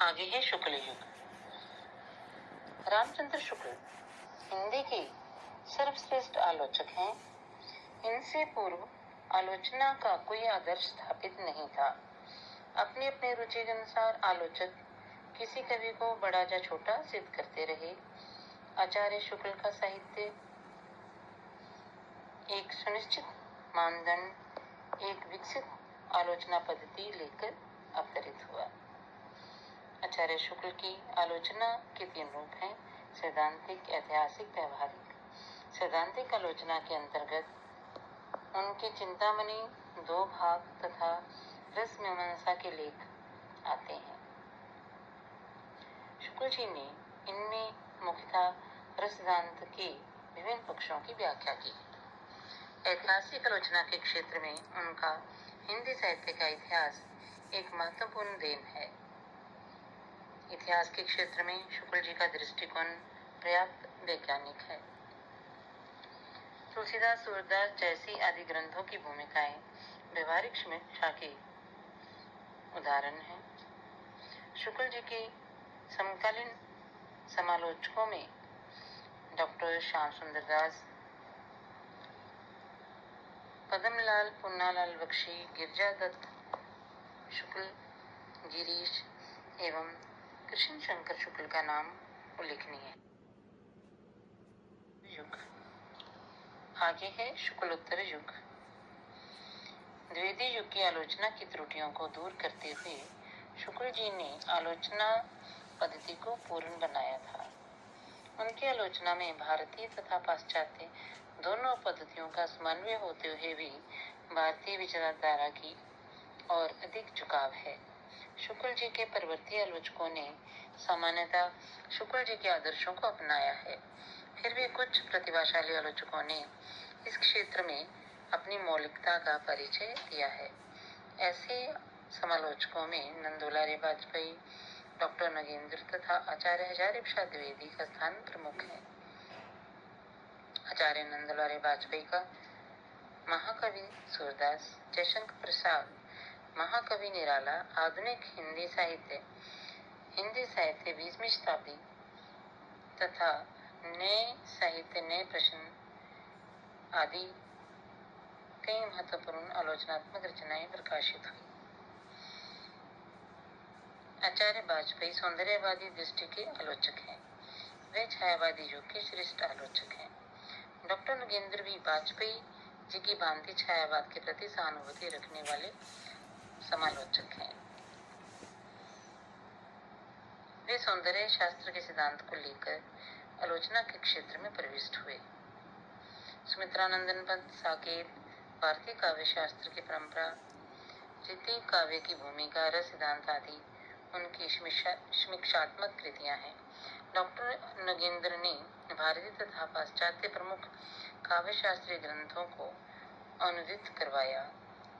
आगे है शुक्ल युग। रामचंद्र शुक्ल हिंदी के सर्वश्रेष्ठ आलोचक हैं। इनसे पूर्व आलोचना का कोई आदर्श स्थापित नहीं था। अपने अपने रुचि के अनुसार आलोचक किसी कवि को बड़ा या छोटा सिद्ध करते रहे। आचार्य शुक्ल का साहित्य एक सुनिश्चित मानदंड, एक विकसित आलोचना पद्धति लेकर अवतरित हुआ। आचार्य शुक्ल की आलोचना के 3 रूप हैं: सैद्धांतिक, ऐतिहासिक, व्यवहारिक। सैद्धांतिक आलोचना के अंतर्गत उनके चिंतामणि, 2 भाग तथा रस मीमांसा के लेख आते हैं। शुक्ल जी ने इनमें मुख्यतः रस सिद्धांत के विभिन्न पक्षों की व्याख्या की। ऐतिहासिक आलोचना के क्षेत्र में उनका हिंदी साहित्य का इतिहास एक महत्वपूर्ण देन है। इतिहास के क्षेत्र में शुक्ल जी का दृष्टिकोण पर्याप्त वैज्ञानिक है। तुलसीदास, सूरदास जैसी आदि ग्रंथों की भूमिकाएं व्यवहारिक समीक्षा के उदाहरण हैं। शुक्ल जी के समकालीन समालोचकों में डॉक्टर श्याम सुंदर दास, पद्मलाल, पुन्नालाल बख्शी, गिरिजा दत्त शुक्ल, गिरीश एवं कृष्ण शंकर शुक्ल का नाम उल्लेखनीय है। युग आगे है शुक्लोत्तर युग। द्विवेदी युग की आलोचना की त्रुटियों को दूर करते हुए शुक्ल जी ने आलोचना पद्धति को पूर्ण बनाया था। उनकी आलोचना में भारतीय तथा पाश्चात्य दोनों पद्धतियों का समन्वय होते हुए भी भारतीय विचारधारा की और अधिक झुकाव है। शुक्ल जी के परवर्ती आलोचकों ने सामान्यतः शुक्ल जी के आदर्शों को अपनाया है। फिर भी कुछ प्रतिभाशाली आलोचकों ने इस क्षेत्र में अपनी मौलिकता का परिचय दिया है। ऐसे समालोचकों में नंदुलारे वाजपेयी, डॉक्टर नगेंद्र तथा आचार्य हजारी प्रसाद द्विवेदी का स्थान प्रमुख है। आचार्य नंदुलारे वाजपेयी का महाकवि सूरदास, जयशंकर प्रसाद महाकवि निराला, आधुनिक हिंदी साहित्य 20वीं शताब्दी तथा नए साहित्य, नए प्रश्न आदि कई महत्वपूर्ण आलोचनात्मक रचनाएं प्रकाशित हुई। आचार्य वाजपेयी सौंदर्यवादी दृष्टि के आलोचक हैं। वे छायावादी युग के श्रेष्ठ आलोचक हैं। डॉक्टर नगेंद्र भी वाजपेयी जी की भांति छायावाद के प्रति सहानुभूति रखने वाले समालोचक हैं। वे सौंदर्य शास्त्र के सिद्धांत को लेकर आलोचना के क्षेत्र में प्रविष्ट हुए। सुमित्रानंदन पंत, साकेत, भारतीय काव्य शास्त्र की परंपरा, रीति काव्य की भूमिका, रस सिद्धांत आदि उनकी समीक्षात्मक कृतियां हैं। डॉक्टर नगेंद्र ने भारतीय तथा पाश्चात्य प्रमुख काव्य शास्त्रीय ग्रंथों को अनुदित करवाया।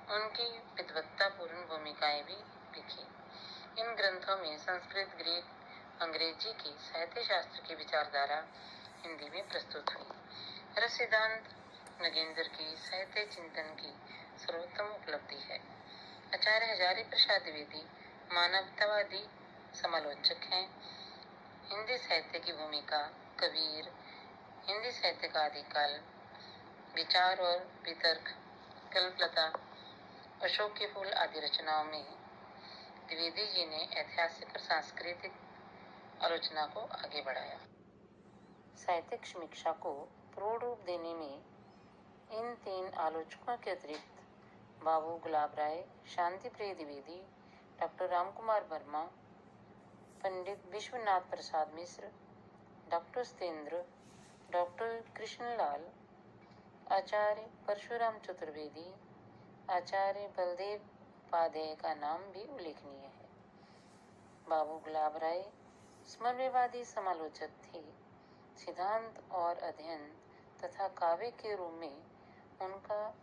उनकी विद्वत्तापूर्ण भूमिकाएं भी लिखी। इन ग्रंथों में संस्कृत, ग्रीक, अंग्रेजी की साहित्य शास्त्र की विचारधारा हिंदी में प्रस्तुत हुई। रस सिद्धांत नगेंद्र की साहित्य चिंतन की सर्वोत्तम उपलब्धि है। आचार्य हजारी प्रसाद द्विवेदी मानवतावादी समालोचक हैं। हिंदी साहित्य की भूमिका, कबीर, हिंदी साहित्य का आदिकाल, विचार और वितर्क, कल्पलता, अशोक के फूल आदि रचनाओं में द्विवेदी जी ने ऐतिहासिक और सांस्कृतिक आलोचना को आगे बढ़ाया। साहित्यिक समीक्षा को प्रौढ़ रूप देने में इन 3 आलोचकों के अतिरिक्त बाबू गुलाब राय, शांति प्रिय द्विवेदी, डॉक्टर रामकुमार वर्मा, पंडित विश्वनाथ प्रसाद मिश्र, डॉक्टर सत्येंद्र, डॉक्टर कृष्णलाल, आचार्य परशुराम चतुर्वेदी, आचार्य बलदेव उपाध्याय का नाम भी उल्लेखनीय है। बाबू गुलाब राय समन्वयवादी समालोचक थे। सिद्धांत और अध्ययन तथा काव्य के रूप में उनका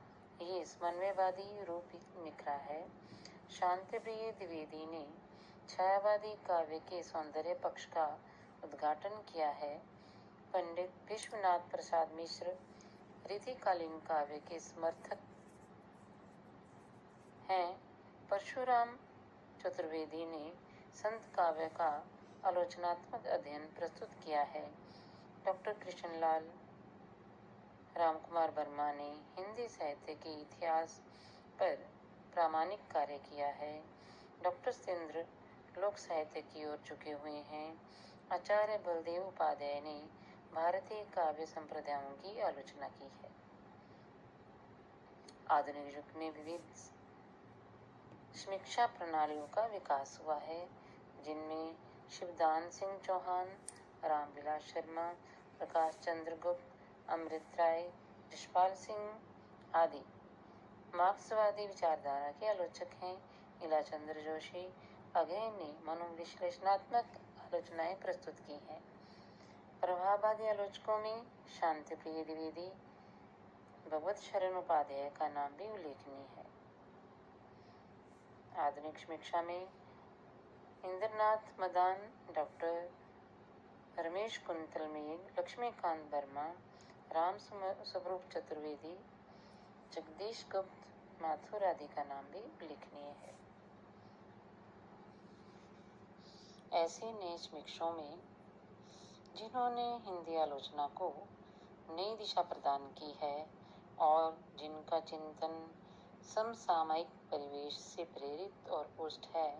ये समन्वयवादी रूप निखरा है। शांतिप्रिय द्विवेदी ने छायावादी काव्य के सौंदर्य पक्ष का उद्घाटन किया है। पंडित विश्वनाथ प्रसाद मिश्र रीतिकालीन काव्य के समर्थक हैं। परशुराम चतुर्वेदी ने संत काव्य का आलोचनात्मक अध्ययन प्रस्तुत किया है। डॉक्टर कृष्णलाल रामकुमार वर्मा ने हिंदी साहित्य के इतिहास पर प्रामाणिक कार्य किया है। डॉक्टर सुरेंद्र लोक साहित्य की ओर झुके हुए हैं। आचार्य बलदेव उपाध्याय ने भारतीय काव्य संप्रदायों की आलोचना की है। आधुनिक युग में विविध समीक्षा प्रणालियों का विकास हुआ है, जिनमें शिवदान सिंह चौहान, रामविलास शर्मा, प्रकाश चंद्र गुप्त, अमृत राय, यशपाल सिंह आदि मार्क्सवादी विचारधारा के आलोचक हैं। इलाचंद्र जोशी अगेन ने मनोविश्लेषणात्मक आलोचनाएं प्रस्तुत की हैं। प्रभाववादी आलोचकों में शांतिप्रिय द्विवेदी, भगवत शरण उपाध्याय का नाम भी उल्लेखनीय है। आधुनिक समीक्षा में इंद्रनाथ मदान, डॉक्टर रमेश कुंतल मेघ, लक्ष्मीकांत वर्मा, राम स्वरूप चतुर्वेदी, जगदीश गुप्त, माथुर आदि का नाम भी उल्लेखनीय है। ऐसे नए समीक्षकों में जिन्होंने हिंदी आलोचना को नई दिशा प्रदान की है और जिनका चिंतन समसामयिक परिवेश से प्रेरित और पुष्ट है,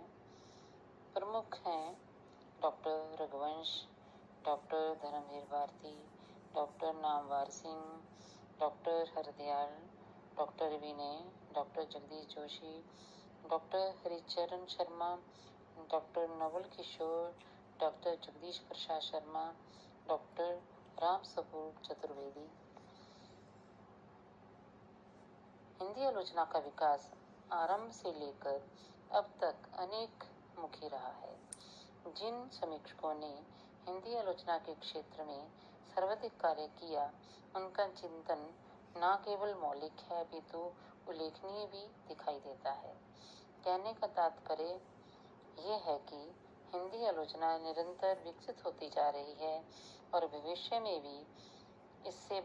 प्रमुख हैं doctor Raghuvansh, doctor Dharamvir Bharati, doctor Namvar Singh, doctor Hardayal, doctor Vinay, doctor Jagdish Joshi, doctor Haricharan Sharma, doctor Naval Kishore, doctor Jagdish Prasad Sharma, doctor Ram Swaroop Chaturvedi. Hindi आलोचना का विकास आरंभ से लेकर अब तक अनेक मुखी रहा है। जिन समीक्षकों ने हिंदी आलोचना के क्षेत्र में सर्वाधिक कार्य किया, उनका चिंतन न केवल मौलिक है अपितु उल्लेखनीय भी दिखाई देता है। कहने का तात्पर्य यह है कि हिंदी आलोचना निरंतर विकसित होती जा रही है और भविष्य में भी इससे